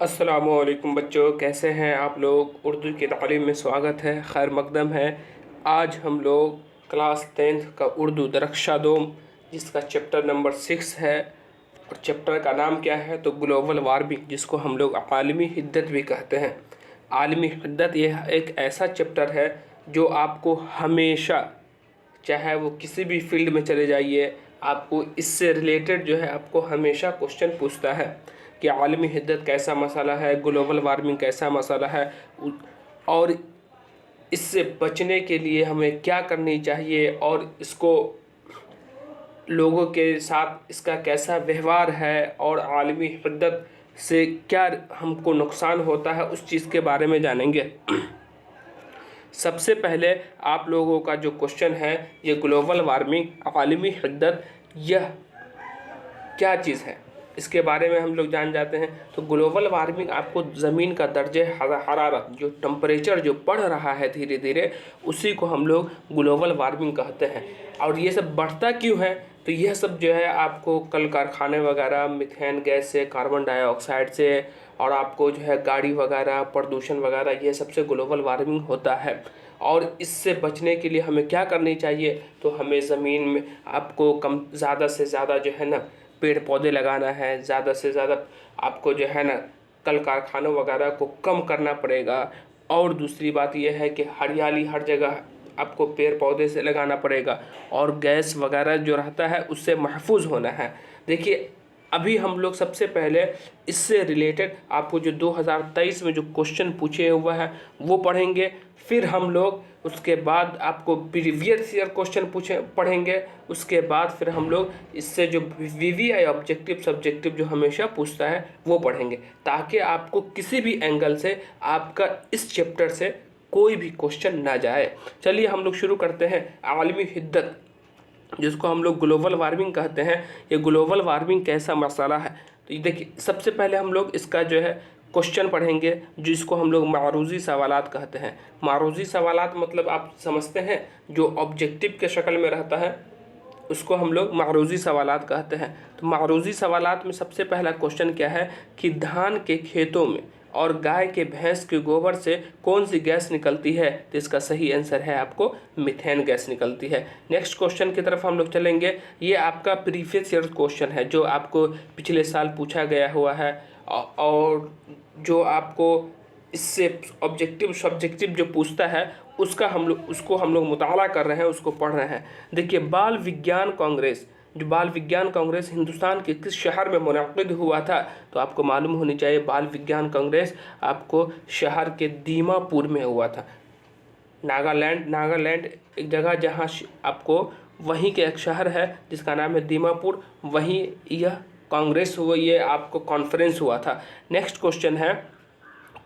अस्सलामुअलैकुम बच्चों, कैसे हैं आप लोग। उर्दू की तालीम में स्वागत है, खैर मकदम है। आज हम लोग क्लास 10th का उर्दू दरख्शा दोम, जिसका चैप्टर नंबर 6 है। और चैप्टर का नाम क्या है तो ग्लोबल वार्मिंग, जिसको हम लोग आलमी हिद्दत भी कहते हैं। आलमी हिद्दत यह एक ऐसा चैप्टर है जो आपको हमेशा, चाहे वो किसी भी फील्ड में चले जाइए, आपको इससे रिलेटेड जो है आपको हमेशा क्वेश्चन पूछता है कि आलमी हिद्दत कैसा मसाला है, ग्लोबल वार्मिंग कैसा मसाला है, और इससे बचने के लिए हमें क्या करनी चाहिए, और इसको लोगों के साथ इसका कैसा व्यवहार है, और आलमी हिद्दत से क्या हमको नुकसान होता है, उस चीज़ के बारे में जानेंगे। सबसे पहले आप लोगों का जो क्वेश्चन है, ये ग्लोबल वार्मिंग आलमी हिद्दत यह क्या चीज़ है, इसके बारे में हम लोग जान जाते हैं। तो ग्लोबल वार्मिंग आपको ज़मीन का दर्जे हरारत, जो टेम्परेचर जो बढ़ रहा है धीरे धीरे, उसी को हम लोग ग्लोबल वार्मिंग कहते हैं। और ये सब बढ़ता क्यों है, तो यह सब जो है आपको कल कारखाने वगैरह, मीथेन गैस से, कार्बन डाइऑक्साइड से, और आपको जो है गाड़ी वगैरह, प्रदूषण वगैरह, ये सबसे ग्लोबल वार्मिंग होता है। और इससे बचने के लिए हमें क्या करनी चाहिए, तो हमें ज़मीन में आपको कम ज़्यादा से ज़्यादा जो है ना पेड़ पौधे लगाना है, ज़्यादा से ज़्यादा आपको जो है ना कल कारखानों वगैरह को कम करना पड़ेगा। और दूसरी बात यह है कि हरियाली हर जगह आपको पेड़ पौधे से लगाना पड़ेगा, और गैस वगैरह जो रहता है उससे महफूज होना है। देखिए, अभी हम लोग सबसे पहले इससे रिलेटेड आपको जो 2023 में जो क्वेश्चन पूछे हुआ है वो पढ़ेंगे। फिर हम लोग उसके बाद आपको प्रीवियस ईयर क्वेश्चन पढ़ेंगे। उसके बाद फिर हम लोग इससे जो वीवीआई ऑब्जेक्टिव सब्जेक्टिव जो हमेशा पूछता है वो पढ़ेंगे, ताकि आपको किसी भी एंगल से आपका इस चैप्टर से कोई भी क्वेश्चन ना जाए। चलिए हम लोग शुरू करते हैं। आलमी हिद्दत, जिसको हम लोग ग्लोबल वार्मिंग कहते हैं, ये ग्लोबल वार्मिंग कैसा मसाला है। तो ये देखिए, सबसे पहले हम लोग इसका जो है क्वेश्चन पढ़ेंगे, जिसको हम लोग मारूजी सवालात कहते हैं। मारूजी सवालात मतलब आप समझते हैं, जो ऑब्जेक्टिव के शक्ल में रहता है उसको हम लोग मारूजी सवालात कहते हैं। तो मारूजी सवालात में सबसे पहला क्वेश्चन क्या है कि धान के खेतों में और गाय के भैंस के गोबर से कौन सी गैस निकलती है, तो इसका सही आंसर है आपको मीथेन गैस निकलती है। नेक्स्ट क्वेश्चन की तरफ हम लोग चलेंगे। ये आपका प्रीवियस ईयर क्वेश्चन है, जो आपको पिछले साल पूछा गया हुआ है, और जो आपको इससे ऑब्जेक्टिव सब्जेक्टिव जो पूछता है उसको हम लोग मुताला कर रहे हैं, उसको पढ़ रहे हैं। देखिए, बाल विज्ञान कांग्रेस, जो बाल विज्ञान कांग्रेस हिंदुस्तान के किस शहर में मुनक़िद हुआ था, तो आपको मालूम होनी चाहिए बाल विज्ञान कांग्रेस आपको शहर के दीमापुर में हुआ था। नागालैंड एक जगह जहाँ आपको वहीं के एक शहर है जिसका नाम है दीमापुर, वहीं यह कांग्रेस हुआ, ये आपको कॉन्फ्रेंस हुआ था। नेक्स्ट क्वेश्चन है,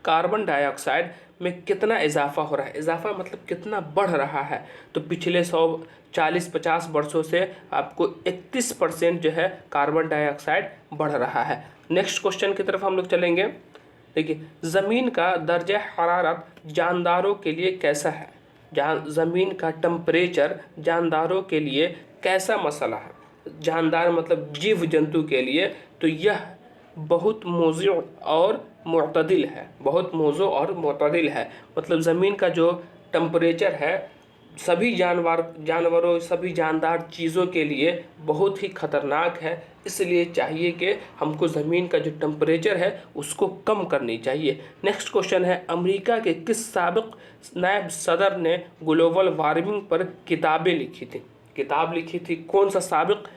कार्बन डाइऑक्साइड में कितना इजाफा हो रहा है। इजाफा मतलब कितना बढ़ रहा है, तो पिछले 140-50 वर्षों से आपको 31% जो है कार्बन डाइऑक्साइड बढ़ रहा है। नेक्स्ट क्वेश्चन की तरफ हम लोग चलेंगे। देखिए, ज़मीन का दर्जा हरारत जानदारों के लिए कैसा है। ज़मीन का टेम्परेचर जानदारों के लिए कैसा मसला है। जानदार मतलब जीव जंतु के लिए, तो यह बहुत मौजू और मुतदिल है। बहुत मौजू और मुतदिल है मतलब ज़मीन का जो टेम्परेचर है सभी जानवरों सभी जानदार चीज़ों के लिए बहुत ही ख़तरनाक है। इसलिए चाहिए कि हमको ज़मीन का जो टेम्परेचर है उसको कम करनी चाहिए। नेक्स्ट क्वेश्चन है, अमेरिका के किस साबिक नायब सदर ने ग्लोबल वार्मिंग पर किताब लिखी थी। कौन सा साबिक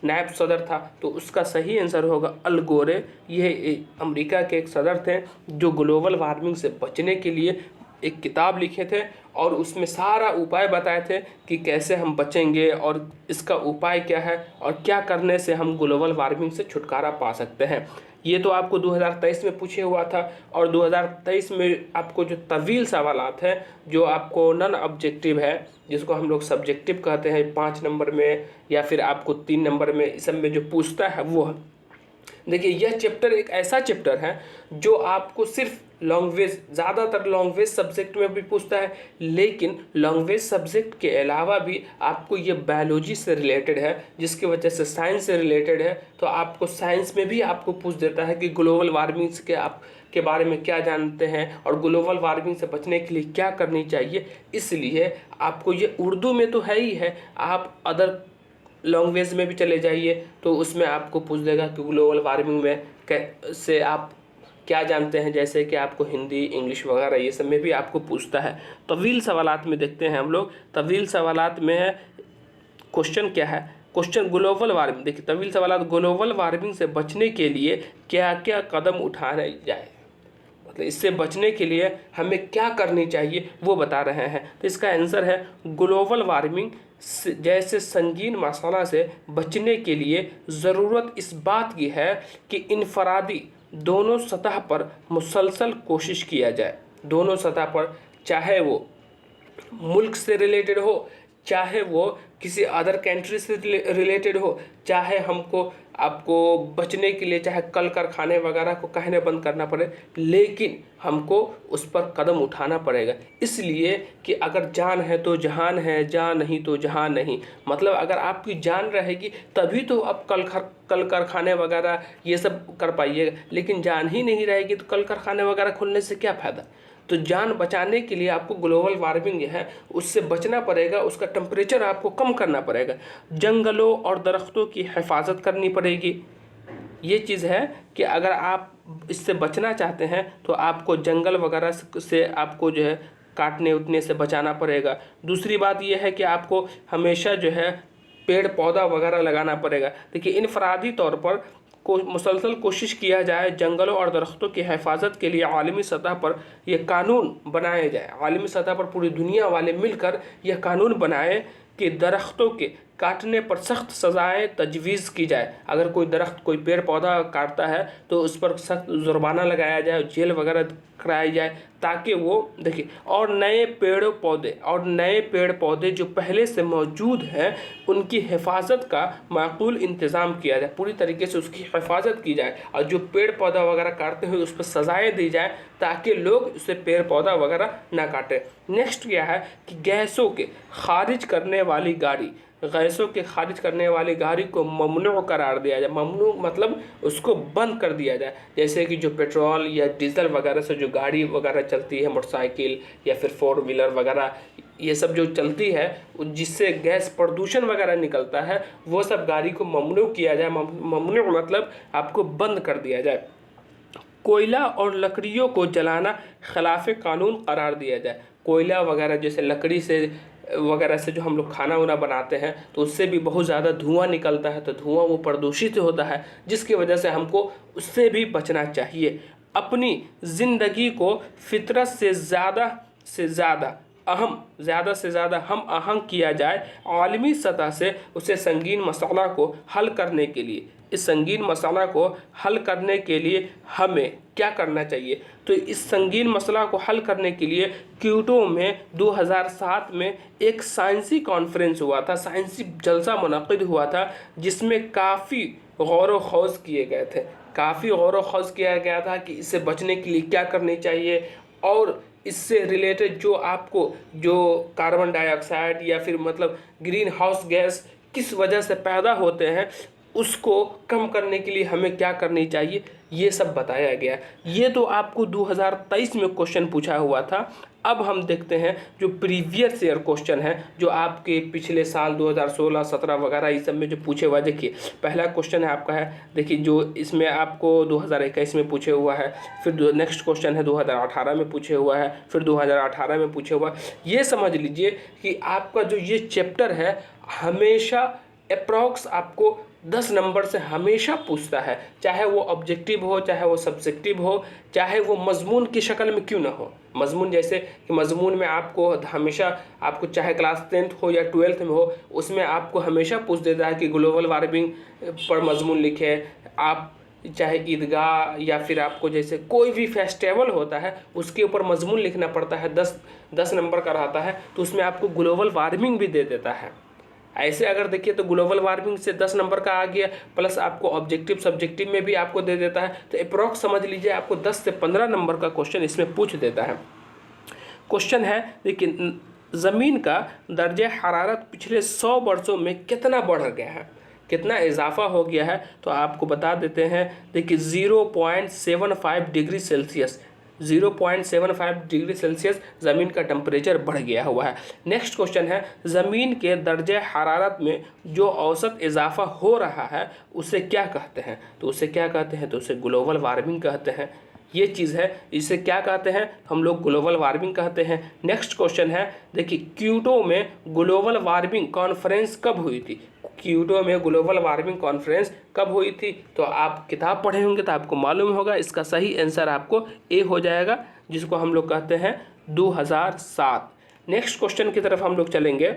नायब सदर था, तो उसका सही आंसर होगा अल गोरे। ये अमेरिका के एक सदर थे जो ग्लोबल वार्मिंग से बचने के लिए एक किताब लिखे थे, और उसमें सारा उपाय बताए थे कि कैसे हम बचेंगे और इसका उपाय क्या है, और क्या करने से हम ग्लोबल वार्मिंग से छुटकारा पा सकते हैं। ये तो आपको 2023 में पूछे हुआ था। और 2023 में आपको जो तवील सवालात हैं, जो आपको नॉन ऑब्जेक्टिव है, जिसको हम लोग सब्जेक्टिव कहते हैं, 5 नंबर में या फिर आपको 3 नंबर में, इस सब में जो पूछता है वो है। देखिए यह चैप्टर एक ऐसा चैप्टर है जो आपको सिर्फ लैंग्वेज, ज़्यादातर लैंग्वेज सब्जेक्ट में भी पूछता है, लेकिन लैंग्वेज सब्जेक्ट के अलावा भी आपको ये बायोलॉजी से रिलेटेड है, जिसकी वजह से साइंस से रिलेटेड है। तो आपको साइंस में भी आपको पूछ देता है कि ग्लोबल वार्मिंग के आप के बारे में क्या जानते हैं और ग्लोबल वार्मिंग से बचने के लिए क्या करनी चाहिए। इसलिए आपको ये उर्दू में तो है ही है, आप अदर लैंग्वेज में भी चले जाइए तो उसमें आपको पूछ देगा कि ग्लोबल वार्मिंग में से आप क्या जानते हैं, जैसे कि आपको हिंदी, इंग्लिश वगैरह ये सब में भी आपको पूछता है। तवील सवालात में देखते हैं हम लोग। तवील सवालात में है क्वेश्चन क्या है, क्वेश्चन ग्लोबल वार्मिंग। देखिए तवील सवालात, ग्लोबल वार्मिंग से बचने के लिए क्या क्या कदम उठाने जाए, मतलब इससे बचने के लिए हमें क्या करनी चाहिए वो बता रहे हैं। तो इसका आंसर है ग्लोबल वार्मिंग जैसे संगीन मसाला से बचने के लिए ज़रूरत इस बात की है कि इनफरादी दोनों सतह पर मुसलसल कोशिश किया जाए। दोनों सतह पर, चाहे वो मुल्क से रिलेटेड हो, चाहे वो किसी अदर कंट्री से रिलेटेड हो, चाहे हमको आपको बचने के लिए चाहे कल कारखाने वगैरह को कहने बंद करना पड़े, लेकिन हमको उस पर कदम उठाना पड़ेगा। इसलिए कि अगर जान है तो जहान है, जान नहीं तो जहान नहीं। मतलब अगर आपकी जान रहेगी तभी तो आप कल कारखाने वगैरह ये सब कर पाइएगा, लेकिन जान ही नहीं रहेगी तो कल कारखाने वगैरह खुलने से क्या फ़ायदा। तो जान बचाने के लिए आपको ग्लोबल वार्मिंग है उससे बचना पड़ेगा, उसका टेम्परेचर आपको कम करना पड़ेगा। जंगलों और दरख्तों की हिफाजत करनी पड़ेगी। ये चीज़ है कि अगर आप इससे बचना चाहते हैं तो आपको जंगल वगैरह से आपको जो है काटने उतने से बचाना पड़ेगा। दूसरी बात यह है कि आपको हमेशा जो है पेड़ पौधा वगैरह लगाना पड़ेगा। देखिए इनफरादी तौर पर को मुसलसल कोशिश किया जाए जंगलों और दरख्तों की हिफाजत के लिए आलमी सतह पर यह कानून बनाए जाए। आलमी सतह पर पूरी दुनिया वाले मिलकर यह कानून बनाए कि दरख्तों के काटने पर सख्त सज़ाएं तजवीज़ की जाए। अगर कोई दरख्त, कोई पेड़ पौधा काटता है तो उस पर सख्त जुर्माना लगाया जाए, जेल वगैरह कराई जाए, ताकि वो देखिए और नए पेड़ पौधे जो पहले से मौजूद हैं उनकी हिफाजत का माकूल इंतज़ाम किया जाए, पूरी तरीके से उसकी हिफाजत की जाए। और जो पेड़ पौधा वगैरह काटते हुए उस पर सज़ाएँ दी जाए ताकि लोग उसे पेड़ पौधा वगैरह ना काटें। नेक्स्ट क्या है कि गैसों के खारिज करने वाली गाड़ी को ममनू करार दिया जाए। ममनू मतलब उसको बंद कर दिया जाए। जैसे कि जो पेट्रोल या डीजल वगैरह से जो गाड़ी वगैरह चलती है, मोटरसाइकिल या फिर 4 व्हीलर वगैरह, ये सब जो चलती है जिससे गैस प्रदूषण वगैरह निकलता है, वो सब गाड़ी को ममनू किया जाए। ममनू मतलब आपको बंद कर दिया जाए। कोयला और लकड़ियों को जलाना खिलाफ कानून करार दिया जाए। कोयला वगैरह जैसे लकड़ी से वगैरह से जो हम लोग खाना वाना बनाते हैं तो उससे भी बहुत ज़्यादा धुआं निकलता है, तो धुआं वो प्रदूषित होता है, जिसकी वजह से हमको उससे भी बचना चाहिए। अपनी ज़िंदगी को फितरत से ज़्यादा हम आहंग किया जाए आलमी सतह से उसे संगीन मसाला को हल करने के लिए। इस संगीन मसाला को हल करने के लिए हमें क्या करना चाहिए? तो इस संगीन मसला को हल करने के लिए क्योटो में 2007 में एक साइंसी कॉन्फ्रेंस हुआ था, साइंसी जलसा मुनक़िद हुआ था, जिसमें काफ़ी गौर व खौज़ किए गए थे। काफ़ी गौर व खौज़ किया गया था कि इससे बचने के लिए क्या करनी चाहिए और इससे रिलेटेड जो आपको जो कार्बन डाइऑक्साइड या फिर मतलब ग्रीन हाउस गैस किस वजह से पैदा होते हैं उसको कम करने के लिए हमें क्या करनी चाहिए, ये सब बताया गया। ये तो आपको 2023 में क्वेश्चन पूछा हुआ था। अब हम देखते हैं जो प्रीवियस ईयर क्वेश्चन है जो आपके पिछले साल 2016, 17 वगैरह इस सब में जो पूछे हुआ। देखिए पहला क्वेश्चन है आपका है, देखिए जो इसमें आपको 2021 में पूछे हुआ है, फिर नेक्स्ट क्वेश्चन है 2018 में पूछे हुआ है, फिर 2018 में पूछे हुआ। ये समझ लीजिए कि आपका जो ये चैप्टर है हमेशा अप्रॉक्स आपको 10 नंबर से हमेशा पूछता है, चाहे वो ऑब्जेक्टिव हो, चाहे वो सब्जेक्टिव हो, चाहे वो मजमून की शक्ल में क्यों ना हो। मजमून जैसे कि मजमून में आपको हमेशा आपको चाहे क्लास 10th हो या 12th में हो, उसमें आपको हमेशा पूछ देता है कि ग्लोबल वार्मिंग पर मजमून लिखे। आप चाहे ईदगाह या फिर आपको जैसे कोई भी फेस्टिवल होता है उसके ऊपर मजमून लिखना पड़ता है, 10 नंबर का रहता है, तो उसमें आपको ग्लोबल वार्मिंग भी दे देता है। ऐसे अगर देखिए तो ग्लोबल वार्मिंग से 10 नंबर का आ गया, प्लस आपको ऑब्जेक्टिव सब्जेक्टिव में भी आपको दे देता है, तो अप्रॉक्स समझ लीजिए आपको 10 से 15 नंबर का क्वेश्चन इसमें पूछ देता है। क्वेश्चन है देखिए, ज़मीन का दर्जे हरारत पिछले 100 वर्षों में कितना बढ़ गया है, कितना इजाफा हो गया है, तो आपको बता देते हैं। देखिए 0.75 डिग्री सेल्सियस, 0.75 डिग्री सेल्सियस ज़मीन का टेम्परेचर बढ़ गया हुआ है। नेक्स्ट क्वेश्चन है, ज़मीन के दर्जे हरारत में जो औसत इजाफा हो रहा है उसे क्या कहते हैं, तो उसे क्या कहते हैं, तो उसे ग्लोबल वार्मिंग कहते हैं। ये चीज़ है, इसे क्या कहते हैं, हम लोग ग्लोबल वार्मिंग कहते हैं। नेक्स्ट क्वेश्चन है, देखिए क्योटो में ग्लोबल वार्मिंग कॉन्फ्रेंस कब हुई थी, क्योटो में ग्लोबल वार्मिंग कॉन्फ्रेंस कब हुई थी, तो आप किताब पढ़े होंगे तो आपको मालूम होगा। इसका सही आंसर आपको ए हो जाएगा, जिसको हम लोग कहते हैं 2007। नेक्स्ट क्वेश्चन की तरफ हम लोग चलेंगे।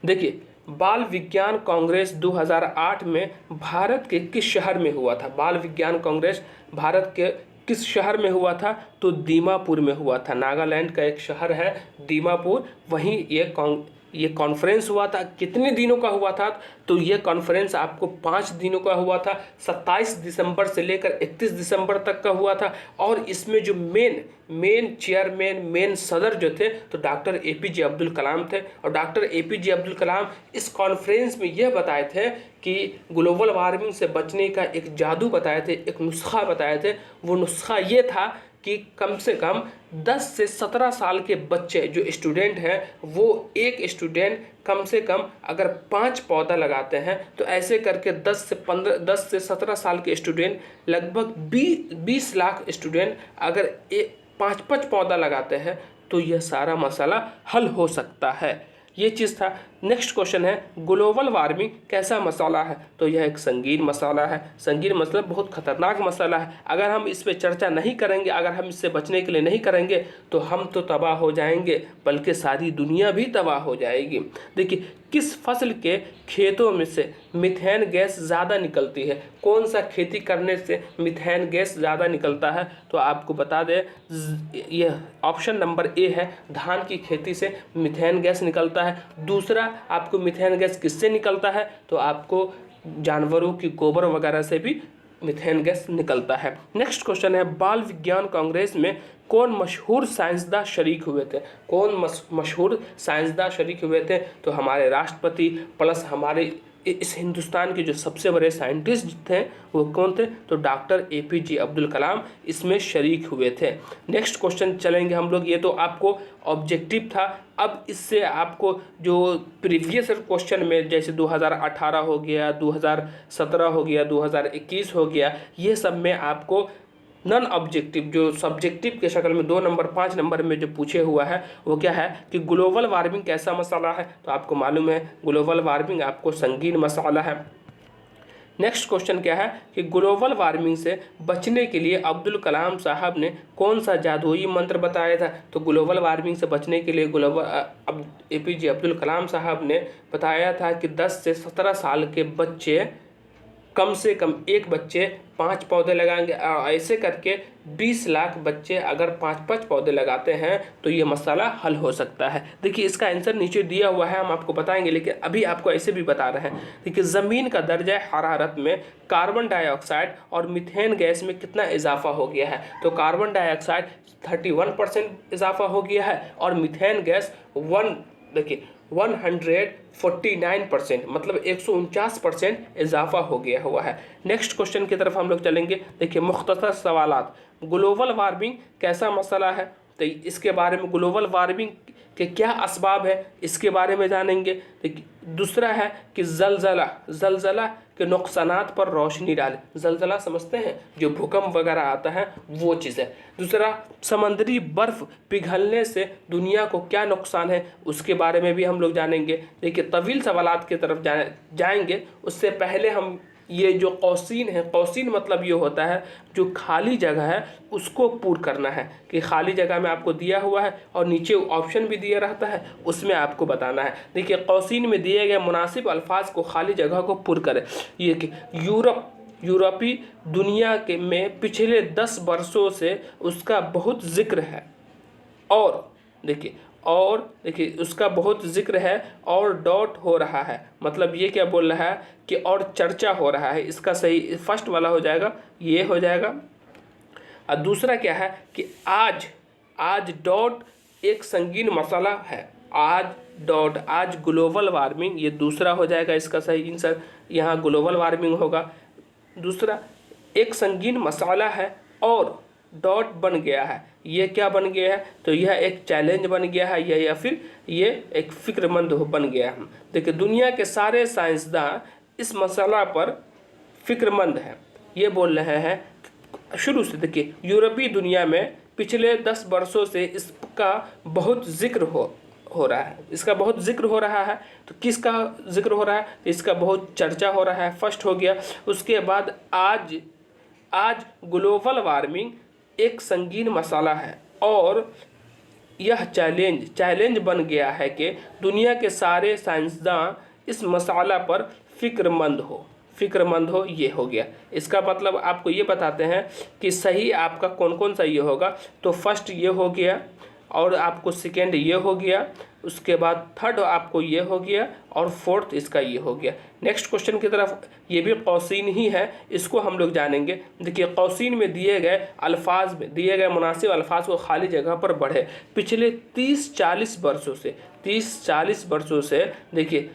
देखिए बाल विज्ञान कांग्रेस 2008 में भारत के किस शहर में हुआ था, बाल विज्ञान कांग्रेस भारत के किस शहर में हुआ था, तो दीमापुर में हुआ था। नागालैंड का एक शहर है दीमापुर, वहीं ये कॉन्फ्रेंस हुआ था। कितने दिनों का हुआ था, तो ये कॉन्फ्रेंस आपको 5 दिनों का हुआ था। 27 दिसंबर से लेकर 31 दिसंबर तक का हुआ था। और इसमें जो मेन चेयरमैन, मेन सदर जो थे, तो डॉक्टर APJ अब्दुल कलाम थे। और डॉक्टर APJ अब्दुल कलाम इस कॉन्फ्रेंस में यह बताए थे कि ग्लोबल वार्मिंग से बचने का एक जादू बताए थे, एक नुस्खा बताए थे। वो नुस्खा ये था कि कम से कम 10 से 17 साल के बच्चे जो स्टूडेंट हैं, वो एक स्टूडेंट कम से कम अगर 5 पौधा लगाते हैं, तो ऐसे करके 10 से 17 साल के स्टूडेंट, लगभग 20 लाख स्टूडेंट अगर 5-5 पौधा लगाते हैं, तो यह सारा मसला हल हो सकता है। ये चीज़ था। नेक्स्ट क्वेश्चन है, ग्लोबल वार्मिंग कैसा मसाला है, तो यह एक संगीन मसाला है। संगीन मतलब बहुत खतरनाक मसाला है। अगर हम इस पर चर्चा नहीं करेंगे, अगर हम इससे बचने के लिए नहीं करेंगे, तो हम तो तबाह हो जाएंगे, बल्कि सारी दुनिया भी तबाह हो जाएगी। देखिए किस फसल के खेतों में से मीथेन गैस ज़्यादा निकलती है, कौन सा खेती करने से मीथेन गैस ज़्यादा निकलता है, तो आपको बता दें यह ऑप्शन नंबर ए है, धान की खेती से मीथेन गैस निकलता है। दूसरा आपको मीथेन गैस किससे निकलता है, तो आपको जानवरों की गोबर वगैरह से भी मीथेन गैस निकलता है। नेक्स्ट क्वेश्चन है, बाल विज्ञान कांग्रेस में कौन मशहूर साइंसदान शरीक हुए थे, कौन मशहूर साइंसदान शरीक हुए थे, तो हमारे राष्ट्रपति प्लस हमारे इस हिंदुस्तान के जो सबसे बड़े साइंटिस्ट थे वो कौन थे, तो डॉक्टर APJ अब्दुल कलाम इसमें शरीक हुए थे। नेक्स्ट क्वेश्चन चलेंगे हम लोग। ये तो आपको ऑब्जेक्टिव था। अब इससे आपको जो प्रीवियस क्वेश्चन में जैसे 2018 हो गया, 2017 हो गया, 2021 हो गया, ये सब में आपको नॉन ऑब्जेक्टिव जो सब्जेक्टिव के शक्ल में 2 नंबर 5 नंबर में जो पूछे हुआ है, वो क्या है कि ग्लोबल वार्मिंग कैसा मसाला है, तो आपको मालूम है ग्लोबल वार्मिंग आपको संगीन मसाला है। नेक्स्ट क्वेश्चन क्या है कि ग्लोबल वार्मिंग से बचने के लिए अब्दुल कलाम साहब ने कौन सा जादुई मंत्र बताया था, तो ग्लोबल वार्मिंग से बचने के लिए APJ अब्दुल कलाम साहब ने बताया था कि 10 से 17 साल के बच्चे कम से कम एक बच्चे 5 पौधे लगाएंगे। ऐसे करके 20 लाख बच्चे अगर 5-5 पौधे लगाते हैं, तो ये मसाला हल हो सकता है। देखिए इसका आंसर नीचे दिया हुआ है, हम आपको बताएंगे, लेकिन अभी आपको ऐसे भी बता रहे हैं। देखिए ज़मीन का दर्जा हरारत में कार्बन डाइऑक्साइड और मीथेन गैस में कितना इजाफा हो गया है, तो कार्बन डाइऑक्साइड 31% इजाफा हो गया है और मीथेन गैस 149%, मतलब 149% इजाफा हो गया हुआ है। नेक्स्ट क्वेश्चन की तरफ हम लोग चलेंगे। देखिए मुख्तसर सवालात, ग्लोबल वार्मिंग कैसा मसला है, तो इसके बारे में ग्लोबल वार्मिंग के क्या असबाब है इसके बारे में जानेंगे। देखिए दूसरा है कि जलजला के नुकसानात पर रोशनी डालें। जलजला समझते हैं, जो भूकंप वगैरह आता है वो चीज़ है। दूसरा, समंदरी बर्फ़ पिघलने से दुनिया को क्या नुकसान है, उसके बारे में भी हम लोग जानेंगे। देखिए तवील सवालात की तरफ जाएंगे, उससे पहले हम ये जो कौसीन है, कौसीन मतलब ये होता है जो खाली जगह है उसको पूर्ण करना है, कि खाली जगह में आपको दिया हुआ है और नीचे ऑप्शन भी दिया रहता है, उसमें आपको बताना है। देखिए कौसीन में दिए गए मुनासिब अल्फाज को खाली जगह को पूर्ण करें। ये कि यूरोपी दुनिया के में पिछले 10 वर्षों से उसका बहुत जिक्र है। और देखिए और देखिए उसका बहुत जिक्र है और डॉट हो रहा है, मतलब ये क्या बोल रहा है कि और चर्चा हो रहा है। इसका सही फर्स्ट वाला हो जाएगा, ये हो जाएगा। और दूसरा क्या है कि आज, आज डॉट एक संगीन मसला है, आज डॉट, आज ग्लोबल वार्मिंग, ये दूसरा हो जाएगा इसका सही आंसर, यहाँ ग्लोबल वार्मिंग होगा। दूसरा एक संगीन मसाला है और डॉट बन गया है, ये क्या बन गया है, तो यह एक चैलेंज बन गया है या फिर ये एक फिक्रमंद बन गया है। देखिए दुनिया के सारे साइंसदान इस मसला पर फिक्रमंद हैं, ये बोल रहे हैं शुरू से। देखिए यूरोपीय दुनिया में पिछले 10 वर्षों से इसका बहुत जिक्र हो रहा है, इसका बहुत जिक्र हो रहा है। तो किसका जिक्र हो रहा है, इसका बहुत चर्चा हो रहा है, फर्स्ट हो गया। उसके बाद आज ग्लोबल वार्मिंग एक संगीन मसाला है और यह चैलेंज बन गया है कि दुनिया के सारे साइंसदान इस मसाला पर फिक्रमंद हो, ये हो गया। इसका मतलब आपको ये बताते हैं कि सही आपका कौन कौन सा ये होगा। तो फर्स्ट ये हो गया और आपको सेकेंड ये हो गया, उसके बाद थर्ड आपको ये हो गया और फोर्थ इसका ये हो गया। नेक्स्ट क्वेश्चन की तरफ, ये भी कौसीन ही है, इसको हम लोग जानेंगे। देखिए कौसीन में दिए गए अल्फाज में दिए गए मुनासिब अल्फाज को खाली जगह पर बढ़े। पिछले 30-40 वर्षों से देखिए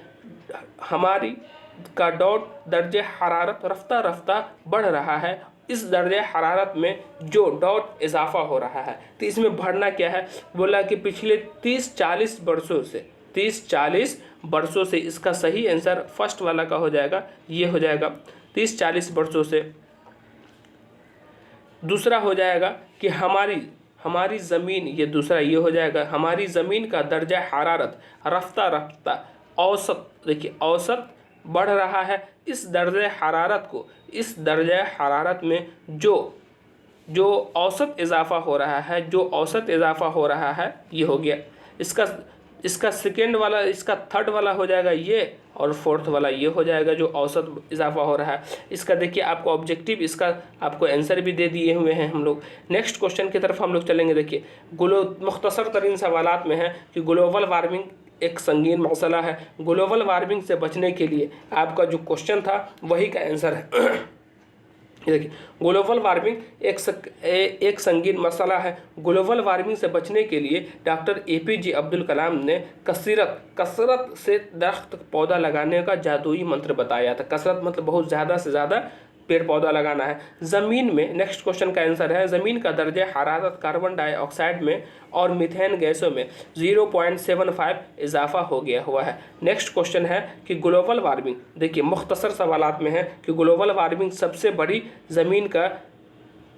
हमारी का डॉट दर्जे हरारत रफ्ता रफ्ता बढ़ रहा है। इस दर्जे हरारत में जो डॉट इजाफा हो रहा है, तो इसमें बढ़ना क्या है, बोला कि पिछले 30-40 वर्षों से इसका सही आंसर फर्स्ट वाला का हो जाएगा, ये हो जाएगा 30-40 वर्षों से। दूसरा हो जाएगा कि हमारी ज़मीन, ये दूसरा ये हो जाएगा, हमारी ज़मीन का दर्जा हरारत रफ्ता रफ्ता औसत, देखिए औसत बढ़ रहा है। इस दर्जे हरारत में जो औसत इजाफा हो रहा है, ये हो गया। इसका सेकेंड वाला, इसका थर्ड वाला हो जाएगा ये, और फोर्थ वाला ये हो जाएगा जो औसत इजाफा हो रहा है। इसका देखिए आपको ऑब्जेक्टिव, इसका आपको आंसर भी दे दिए हुए हैं हम लोग। नेक्स्ट क्वेश्चन की तरफ हम लोग चलेंगे। देखिए मुख्तसर तरीन सवालात में है कि ग्लोबल वार्मिंग एक संगीन मसला है। ग्लोबल वार्मिंग से बचने के लिए आपका जो क्वेश्चन था वही का आंसर है। देखिए ग्लोबल वार्मिंग एक संगीन मसला है। ग्लोबल वार्मिंग से बचने के लिए डॉक्टर APJ अब्दुल कलाम ने कसरत से दरख्त पौधा लगाने का जादुई मंत्र बताया था। कसरत मतलब बहुत ज़्यादा से ज़्यादा पेड़ पौधा लगाना है। ज़मीन में, नेक्स्ट क्वेश्चन का आंसर है, ज़मीन का दर्जा हरारत कार्बन डाइऑक्साइड में और मीथेन गैसों में 0.75 इजाफा हो गया हुआ है। नेक्स्ट क्वेश्चन है कि ग्लोबल वार्मिंग, देखिए मुख्तसर सवालात में है कि ग्लोबल वार्मिंग सबसे बड़ी ज़मीन का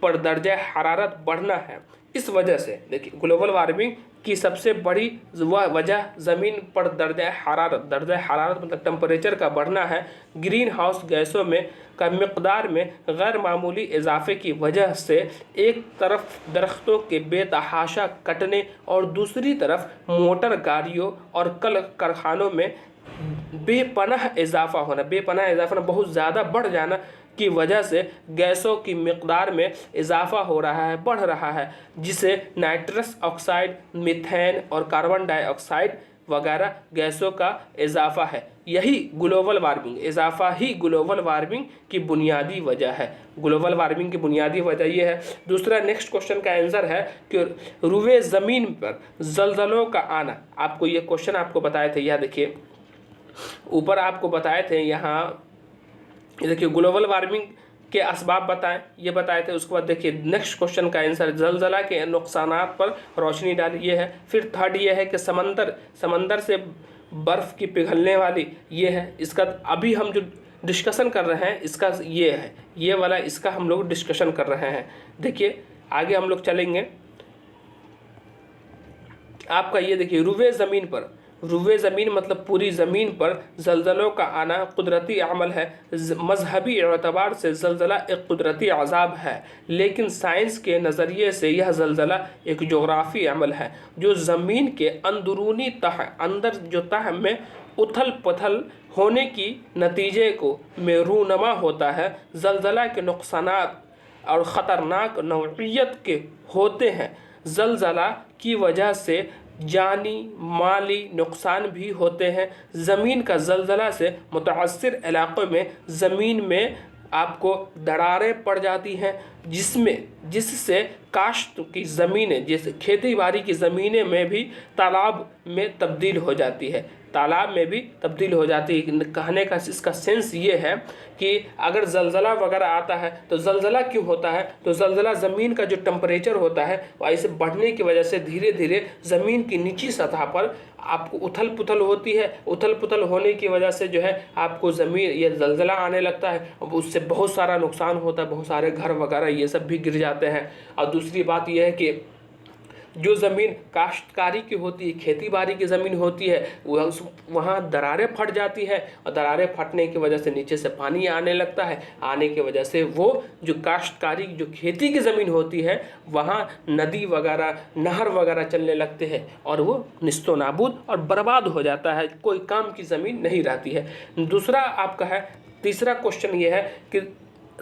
पर दर्जा हरारत बढ़ना है। इस वजह से देखिए ग्लोबल वार्मिंग की सबसे बड़ी वजह ज़मीन पर दर्जा हरारत मतलब टेम्परेचर का बढ़ना है। ग्रीन हाउस गैसों में का मिक़दार में गैर मामूली इजाफे की वजह से एक तरफ दरख्तों के बेतहाशा कटने और दूसरी तरफ मोटर गाड़ियों और कल कारखानों में बेपनाह इजाफा बहुत ज़्यादा बढ़ जाना की वजह से गैसों की मिक़दार में इजाफा हो रहा है, बढ़ रहा है, जिसे नाइट्रस ऑक्साइड, मीथेन और कार्बन डाइऑक्साइड वगैरह गैसों का इजाफा है। यही ग्लोबल वार्मिंग, इजाफा ही ग्लोबल वार्मिंग की बुनियादी वजह है। ग्लोबल वार्मिंग की बुनियादी वजह ये है। दूसरा नेक्स्ट क्वेश्चन का आंसर है कि रुवे ज़मीन पर ज़लज़लों का आना। आपको ये क्वेश्चन आपको बताए थे, यह देखिए ऊपर आपको बताए थे, यहाँ देखिए ग्लोबल वार्मिंग के असबाब बताएं, ये बताए थे। उसके बाद देखिए नेक्स्ट क्वेश्चन का आंसर ज़लज़ला के नुकसानात पर रोशनी डाली, ये है। फिर थर्ड ये है कि समंदर से बर्फ़ की पिघलने वाली, ये है। इसका अभी हम जो डिस्कशन कर रहे हैं इसका ये है, ये वाला इसका हम लोग डिस्कशन कर रहे हैं। देखिए आगे हम लोग चलेंगे। आपका ये देखिए रुवे ज़मीन मतलब पूरी ज़मीन पर ज़लज़लों का आना कुदरती अमल है। मजहबी एतबार से ज़लज़ला एक कुदरती अज़ाब है, लेकिन साइंस के नज़रिए से यह ज़लज़ला एक जोग्राफ़ी अमल है जो ज़मीन के अंदरूनी तह में उथल पुथल होने की नतीजे को में रूनमा होता है। ज़लज़ला के नुकसानात और ख़तरनाक नौइयत के होते हैं। ज़लज़ला की वजह से जानी माली नुकसान भी होते हैं। ज़मीन का ज़लज़ला से मुतासिर इलाक़ों में ज़मीन में आपको दरारें पड़ जाती हैं, जिससे काश्त की ज़मीनें, जैसे खेती बाड़ी की ज़मीनें में भी तालाब में तब्दील हो जाती है, तालाब में भी तब्दील हो जाती है। कहने का इसका सेंस ये है कि अगर ज़लज़ला वगैरह आता है तो ज़लज़ला क्यों होता है, तो ज़लज़ला ज़मीन का जो टेम्परेचर होता है वो ऐसे बढ़ने की वजह से धीरे धीरे ज़मीन की निचली सतह पर आपको उथल पुथल होती है। उथल पुथल होने की वजह से जो है आपको ज़मीन ये ज़लज़ला आने लगता है, अब उससे बहुत सारा नुकसान होता है, बहुत सारे घर वगैरह ये सब भी गिर जाते हैं। और दूसरी बात यह है कि जो ज़मीन काश्तकारी की होती है, खेती बाड़ी की ज़मीन होती है, वहाँ दरारें फट जाती है और दरारें फटने की वजह से नीचे से पानी आने लगता है। आने की वजह से वो जो काश्तकारी जो खेती की ज़मीन होती है वहाँ नदी वगैरह नहर वगैरह चलने लगते हैं और वो निस्तो नाबूद और बर्बाद हो जाता है, कोई काम की ज़मीन नहीं रहती है। दूसरा आपका है, तीसरा क्वेश्चन ये है कि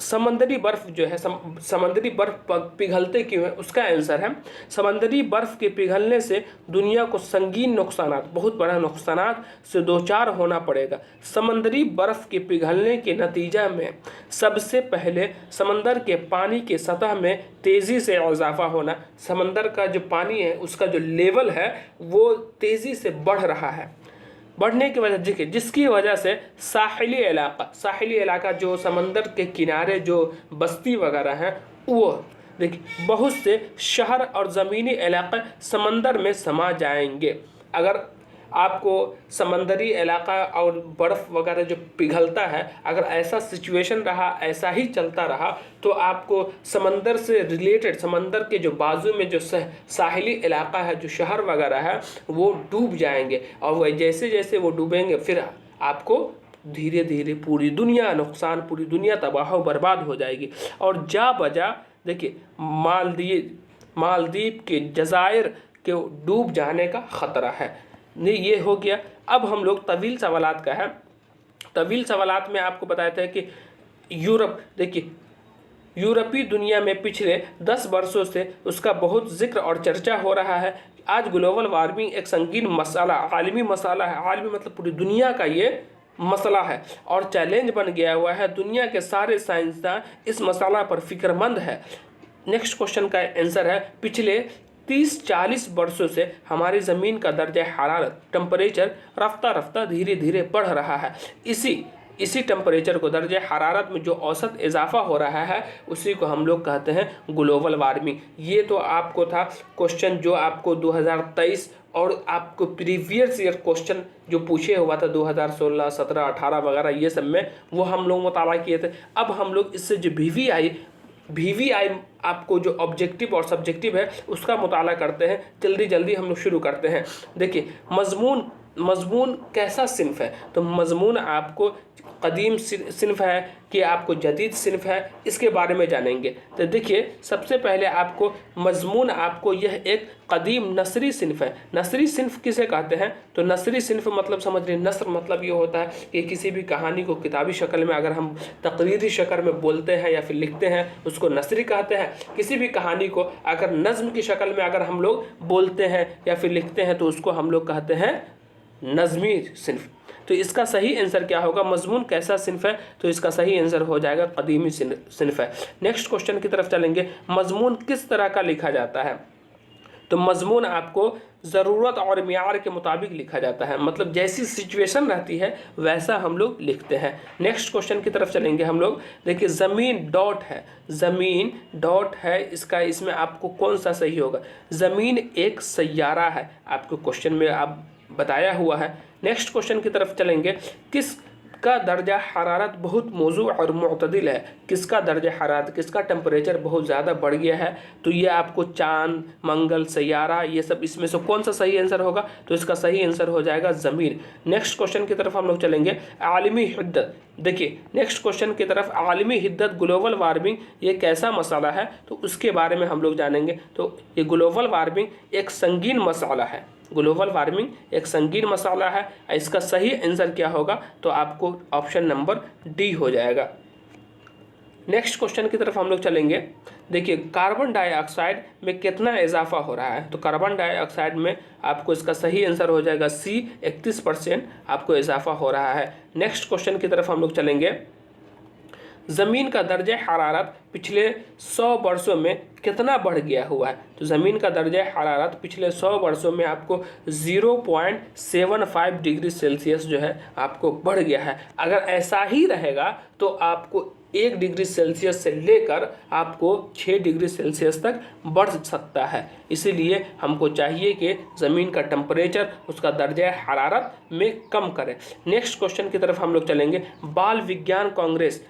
समंदरी बर्फ़ जो है समंदरी बर्फ़ पिघलते क्यों है, उसका आंसर है समंदरी बर्फ़ के पिघलने से दुनिया को संगीन नुकसानात, बहुत बड़ा नुकसानात से दो चार होना पड़ेगा। समंदरी बर्फ़ के पिघलने के नतीजा में सबसे पहले समंदर के पानी के सतह में तेज़ी से इजाफा होना, समंदर का जो पानी है उसका जो लेवल है वो तेज़ी से बढ़ रहा है। बढ़ने की वजह देखिए, जिसकी वजह से साहिली इलाका जो समंदर के किनारे जो बस्ती वगैरह हैं वो देखिए बहुत से शहर और ज़मीनी इलाके समंदर में समा जाएंगे। अगर आपको समंदरी इलाका और बर्फ़ वगैरह जो पिघलता है, अगर ऐसा सिचुएशन रहा, ऐसा ही चलता रहा तो आपको समंदर से रिलेटेड, समंदर के जो बाजू में जो साहिली इलाका है, जो शहर वगैरह है वो डूब जाएंगे। और वह जैसे जैसे वो डूबेंगे फिर आपको धीरे धीरे पूरी दुनिया नुकसान, पूरी दुनिया तबाह बर्बाद हो जाएगी। और जा बजा देखिए मालदीव के जज़ायर के डूब जाने का ख़तरा है। नहीं, ये हो गया। अब हम लोग तवील सवालात का है। तवील सवालात में आपको बताया था कि यूरोप, देखिए यूरोपीय दुनिया में पिछले 10 वर्षों से उसका बहुत जिक्र और चर्चा हो रहा है। आज ग्लोबल वार्मिंग एक संगीन मसला, आलमी मसला है, आलमी मतलब पूरी दुनिया का ये मसला है और चैलेंज बन गया हुआ है। दुनिया के सारे साइंसदान इस मसला पर फिक्रमंद है। नेक्स्ट क्वेश्चन का आंसर है, पिछले 30-40 वर्षों से हमारी ज़मीन का दर्जा हरारत, टेम्परेचर रफ्ता रफ्ता धीरे धीरे बढ़ रहा है। इसी टेम्परेचर को, दर्जे हरारत में जो औसत इजाफा हो रहा है उसी को हम लोग कहते हैं ग्लोबल वार्मिंग। ये तो आपको था क्वेश्चन जो आपको 2023 और आपको प्रीवियस ईयर क्वेश्चन जो पूछे हुआ था 2016, 17, 18 वगैरह ये सब में, वो हम लोग मुताला किए थे। अब हम लोग इससे जो VVI आपको जो ऑब्जेक्टिव और सब्जेक्टिव है उसका मुताला करते हैं। जल्दी हम लोग शुरू करते हैं। देखिए मज़मून कैसा सिन्फ है, तो मज़मून आपको कदीम सिन्फ है कि आपको जदीद सिन्फ है, इसके बारे में जानेंगे। तो देखिए सबसे पहले आपको मज़मून, आपको यह एक कदीम नसरी सिन्फ है। नसरी सिन्फ किसे कहते हैं, तो नसरी सिन्फ मतलब समझ रहे, नसर मतलब ये होता है कि किसी भी कहानी को किताबी शक्ल में अगर हम तकरीरी शक्ल में बोलते हैं या फिर लिखते हैं उसको नसरी कहते हैं। किसी भी कहानी को अगर नज़्म की शक्ल में अगर हम लोग बोलते हैं या फिर लिखते हैं तो उसको हम लोग कहते हैं नज़मी सिन्फ। तो इसका सही आंसर क्या होगा, मज़मून कैसा सिन्फ है, तो इसका सही आंसर हो जाएगा कदीमी सिन्फ है। नेक्स्ट क्वेश्चन की तरफ चलेंगे, मज़मून किस तरह का लिखा जाता है, तो मज़मून आपको ज़रूरत और मियार के मुताबिक लिखा जाता है, मतलब जैसी सिचुएशन रहती है वैसा हम लोग लिखते हैं। नेक्स्ट क्वेश्चन की तरफ चलेंगे हम लोग। देखिए ज़मीन डॉट है, इसमें आपको कौन सा सही होगा, ज़मीन एक सैयारा है, आपको क्वेश्चन में आप बताया हुआ है। नेक्स्ट क्वेश्चन की तरफ चलेंगे, किसका दर्जा हरारत बहुत मौजू और मुतदिल है, किसका दर्जा हरारत, किसका टेम्परेचर बहुत ज़्यादा बढ़ गया है, तो ये आपको चांद, मंगल, सैयारा, ये सब इसमें से कौन सा सही आंसर होगा, तो इसका सही आंसर हो जाएगा ज़मीन। नेक्स्ट क्वेश्चन की तरफ हम लोग चलेंगे, आलमी हिद्दत। देखिए नेक्स्ट क्वेश्चन की तरफ, आलमी हिद्दत ग्लोबल वार्मिंग ये कैसा मसला है, तो उसके बारे में हम लोग जानेंगे। तो ये ग्लोबल वार्मिंग एक संगीन मसला है, ग्लोबल वार्मिंग एक संगीन मसला है। इसका सही आंसर क्या होगा, तो आपको ऑप्शन नंबर डी हो जाएगा। नेक्स्ट क्वेश्चन की तरफ हम लोग चलेंगे। देखिए कार्बन डाइऑक्साइड में कितना इजाफा हो रहा है, तो कार्बन डाइऑक्साइड में आपको इसका सही आंसर हो जाएगा सी, 31% आपको इजाफा हो रहा है। नेक्स्ट क्वेश्चन की तरफ हम लोग चलेंगे। ज़मीन का दर्जा हरारत पिछले 100 वर्षों में कितना बढ़ गया हुआ है, तो ज़मीन का दर्जा हरारत पिछले 100 वर्षों में आपको 0.75 डिग्री सेल्सियस जो है आपको बढ़ गया है। अगर ऐसा ही रहेगा तो आपको 1 डिग्री सेल्सियस से लेकर आपको 6 डिग्री सेल्सियस तक बढ़ सकता है। इसीलिए हमको चाहिए कि ज़मीन का टेम्परेचर उसका दर्जा हरारत में कम करें। नेक्स्ट क्वेश्चन की तरफ हम लोग चलेंगे। बाल विज्ञान कांग्रेस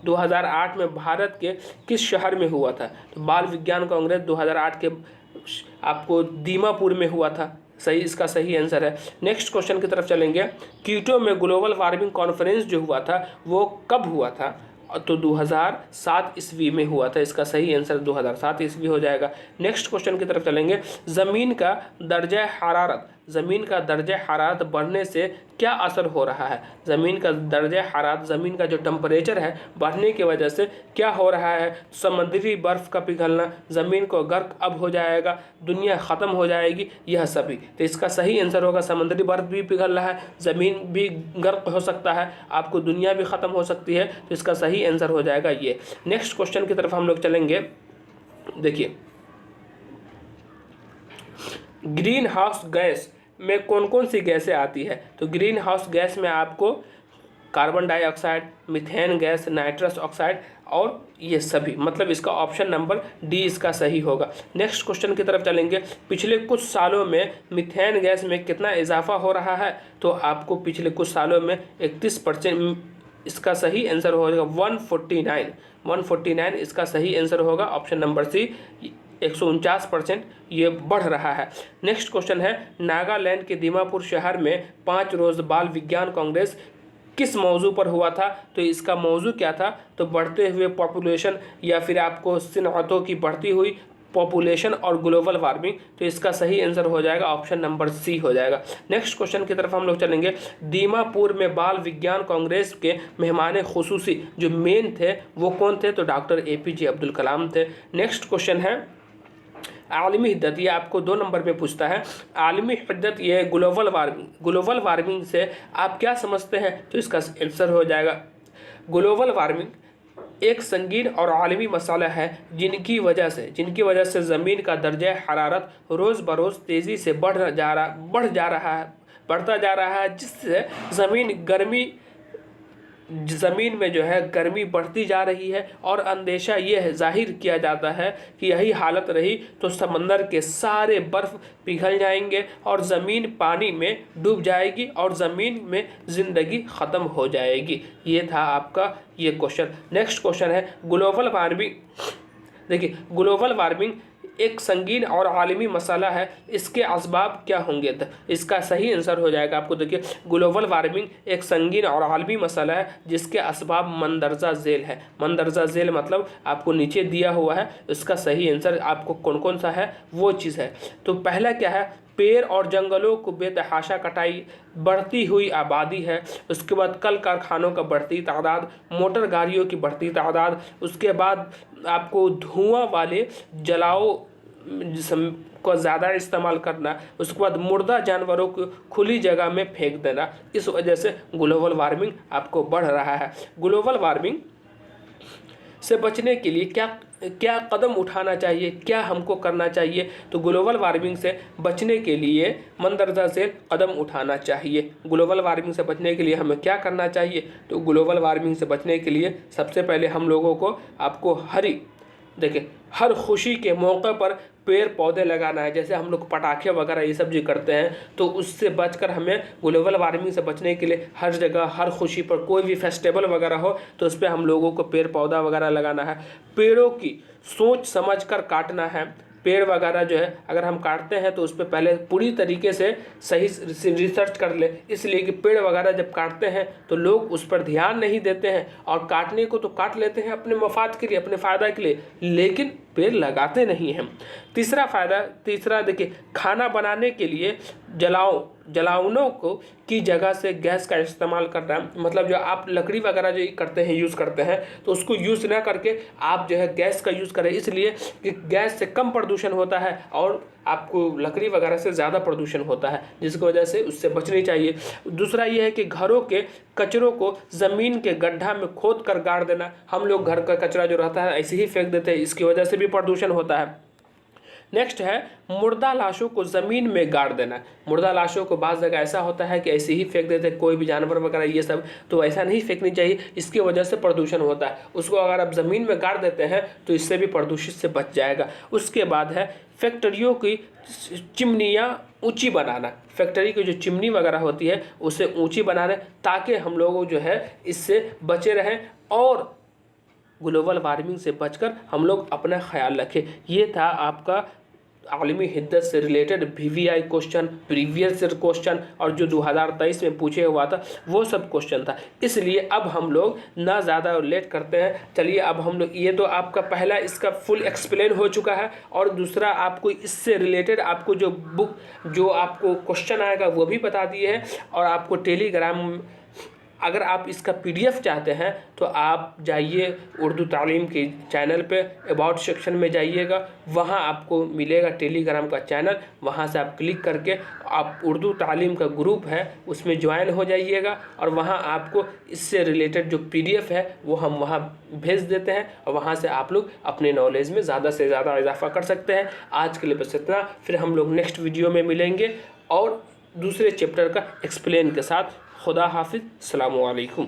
2008 में भारत के किस शहर में हुआ था, तो बाल विज्ञान कांग्रेस 2008 के आपको दीमापुर में हुआ था। सही, इसका सही आंसर है। नेक्स्ट क्वेश्चन की तरफ चलेंगे। कीटो में ग्लोबल वार्मिंग कॉन्फ्रेंस जो हुआ था वो कब हुआ था, तो 2007 ईस्वी में हुआ था। इसका सही आंसर 2007 ईस्वी हो जाएगा। नेक्स्ट क्वेश्चन की तरफ चलेंगे। ज़मीन का दर्जा हरारत बढ़ने से क्या असर हो रहा है, ज़मीन का दर्जा हरारत, ज़मीन का जो टेम्परेचर है बढ़ने की वजह से क्या हो रहा है, समुद्री बर्फ़ का पिघलना, ज़मीन को गर्क अब हो जाएगा, दुनिया ख़त्म हो जाएगी, यह सभी। तो इसका सही आंसर होगा समुद्री बर्फ़ भी पिघल रहा है, ज़मीन भी गर्क हो सकता है, आपको दुनिया भी ख़त्म हो सकती है, तो इसका सही आंसर हो जाएगा ये। नेक्स्ट क्वेश्चन की तरफ हम लोग चलेंगे। देखिए ग्रीन हाउस गैस में कौन कौन सी गैसें आती है, तो ग्रीन हाउस गैस में आपको carbon dioxide, methane gas, nitrous oxide और ये सभी, मतलब इसका ऑप्शन नंबर डी इसका सही होगा। नेक्स्ट क्वेश्चन की तरफ चलेंगे। पिछले कुछ सालों में मीथेन गैस में कितना इजाफा हो रहा है, तो आपको पिछले कुछ सालों में 31%, इसका सही आंसर हो जाएगा 149 इसका सही आंसर होगा, ऑप्शन नंबर सी। 149% ये बढ़ रहा है। नेक्स्ट क्वेश्चन है। नागालैंड के दीमापुर शहर में 5 रोज़ बाल विज्ञान कांग्रेस किस मौजू पर हुआ था, तो इसका मौजू क्या था, तो बढ़ते हुए पॉपुलेशन या फिर आपको सिन्हतों की बढ़ती हुई पॉपुलेशन और ग्लोबल वार्मिंग, तो इसका सही आंसर हो जाएगा ऑप्शन नंबर सी हो जाएगा। नेक्स्ट क्वेश्चन की तरफ हम लोग चलेंगे। दीमापुर में बाल विज्ञान कांग्रेस के मेहमान खुसूसी जो मेन थे वो कौन थे, तो डॉक्टर APJ अब्दुल कलाम थे। नेक्स्ट क्वेश्चन है आलमी हिद्दत, ये आपको 2 नंबर में पूछता है। आलमी हिद्दत ये ग्लोबल वार्मिंग से आप क्या समझते हैं, तो इसका आंसर हो जाएगा ग्लोबल वार्मिंग एक संगीन और आलमी मसला है जिनकी वजह से ज़मीन का दर्जा हरारत रोज़ बरोज़ तेज़ी से बढ़ता जा रहा है, जिससे ज़मीन में जो है गर्मी बढ़ती जा रही है। और अंदेशा ये है, जाहिर किया जाता है कि यही हालत रही तो समंदर के सारे बर्फ़ पिघल जाएंगे और ज़मीन पानी में डूब जाएगी और ज़मीन में ज़िंदगी ख़त्म हो जाएगी। ये था आपका ये क्वेश्चन। नेक्स्ट क्वेश्चन है ग्लोबल वार्मिंग। देखिए ग्लोबल वार्मिंग एक संगीन और आलमी मसला है, इसके असबाब क्या होंगे, तो इसका सही आंसर हो जाएगा आपको। देखिए ग्लोबल वार्मिंग एक संगीन और आलमी मसला है जिसके असबाब मंदरजा झेल है। मंदरजा झेल मतलब आपको नीचे दिया हुआ है, इसका सही आंसर आपको कौन कौन सा है वो चीज़ है। तो पहला क्या है, पेड़ और जंगलों को बेतहाशा कटाई, बढ़ती हुई आबादी है, उसके बाद कल कारखानों का बढ़ती तादाद, मोटर गाड़ियों की बढ़ती तादाद, उसके बाद आपको धुआं वाले जलाओ को ज़्यादा इस्तेमाल करना, उसके बाद मुर्दा जानवरों को खुली जगह में फेंक देना, इस वजह से ग्लोबल वार्मिंग आपको बढ़ रहा है। ग्लोबल वार्मिंग से बचने के लिए क्या कदम उठाना चाहिए, क्या हमको करना चाहिए, तो ग्लोबल वार्मिंग से बचने के लिए मंदरजा से कदम उठाना चाहिए। ग्लोबल वार्मिंग से बचने के लिए हमें क्या करना चाहिए, तो ग्लोबल वार्मिंग से बचने के लिए सबसे पहले हम लोगों को आपको हर खुशी के मौके पर पेड़ पौधे लगाना है। जैसे हम लोग पटाखे वगैरह ये सब जो करते हैं, तो उससे बचकर हमें ग्लोबल वार्मिंग से बचने के लिए हर जगह हर खुशी पर कोई भी फेस्टिवल वगैरह हो तो उस पर हम लोगों को पेड़ पौधा वगैरह लगाना है। पेड़ों की सोच समझ कर काटना है। पेड़ वगैरह जो है अगर हम काटते हैं तो उस पर पहले पूरी तरीके से सही रिसर्च कर ले, इसलिए कि पेड़ वगैरह जब काटते हैं तो लोग उस पर ध्यान नहीं देते हैं और काटने को तो काट लेते हैं अपने मफाद के लिए, अपने फ़ायदा के लिए, लेकिन पेड़ लगाते नहीं हैं। तीसरा देखिए, खाना बनाने के लिए जलावनों को की जगह से गैस का इस्तेमाल करना, मतलब जो आप लकड़ी वगैरह जो करते हैं यूज़ करते हैं तो उसको यूज़ ना करके आप जो है गैस का यूज़ करें, इसलिए कि गैस से कम प्रदूषण होता है और आपको लकड़ी वगैरह से ज़्यादा प्रदूषण होता है, जिसकी वजह से उससे बचनी चाहिए। दूसरा ये है कि घरों के कचरों को ज़मीन के गड्ढा में खोद कर गाड़ देना। हम लोग घर का कचरा जो रहता है ऐसे ही फेंक देते हैं, इसकी वजह से भी प्रदूषण होता है। नेक्स्ट है मुर्दा लाशों को ज़मीन में गाड़ देना। मुर्दा लाशों को बाज़ जगह ऐसा होता है कि ऐसे ही फेंक देते हैं, कोई भी जानवर वगैरह ये सब, तो ऐसा नहीं फेंकनी चाहिए, इसकी वजह से प्रदूषण होता है। उसको अगर आप ज़मीन में गाड़ देते हैं तो इससे भी प्रदूषित से बच जाएगा। उसके बाद है फैक्ट्रियों की चिमनियाँ ऊंची बनाना। फैक्ट्री की जो चिमनी वगैरह होती है उसे ऊंची बना दें ताकि हम लोग जो है इससे बचे रहें और ग्लोबल वार्मिंग से बचकर हम लोग अपना ख्याल रखें। ये था आपका आलमी हिद्दत से related VVI question, previous year question, और जो 2023 में पूछे हुआ था वो सब क्वेश्चन था। इसलिए अब हम लोग ना ज़्यादा लेट करते हैं, चलिए अब हम लोग, ये तो आपका पहला इसका फुल एक्सप्लेन हो चुका है, और दूसरा आपको इससे रिलेटेड आपको जो बुक जो आपको क्वेश्चन आएगा वो भी बता दिए हैं। और आपको टेलीग्राम, अगर आप इसका PDF चाहते हैं तो आप जाइए उर्दू तालीम के चैनल पे, अबाउट सेक्शन में जाइएगा, वहाँ आपको मिलेगा टेलीग्राम का चैनल, वहाँ से आप क्लिक करके आप उर्दू तालीम का ग्रुप है उसमें ज्वाइन हो जाइएगा, और वहाँ आपको इससे रिलेटेड जो PDF है वो हम वहाँ भेज देते हैं, और वहाँ से आप लोग अपने नॉलेज में ज़्यादा से ज़्यादा इजाफा कर सकते हैं। आज के लिए बस इतना, फिर हम लोग नेक्स्ट वीडियो में मिलेंगे और दूसरे चैप्टर का एक्सप्लेन के साथ। खुदा हाफिज़, अस्सलामु अलैकुम।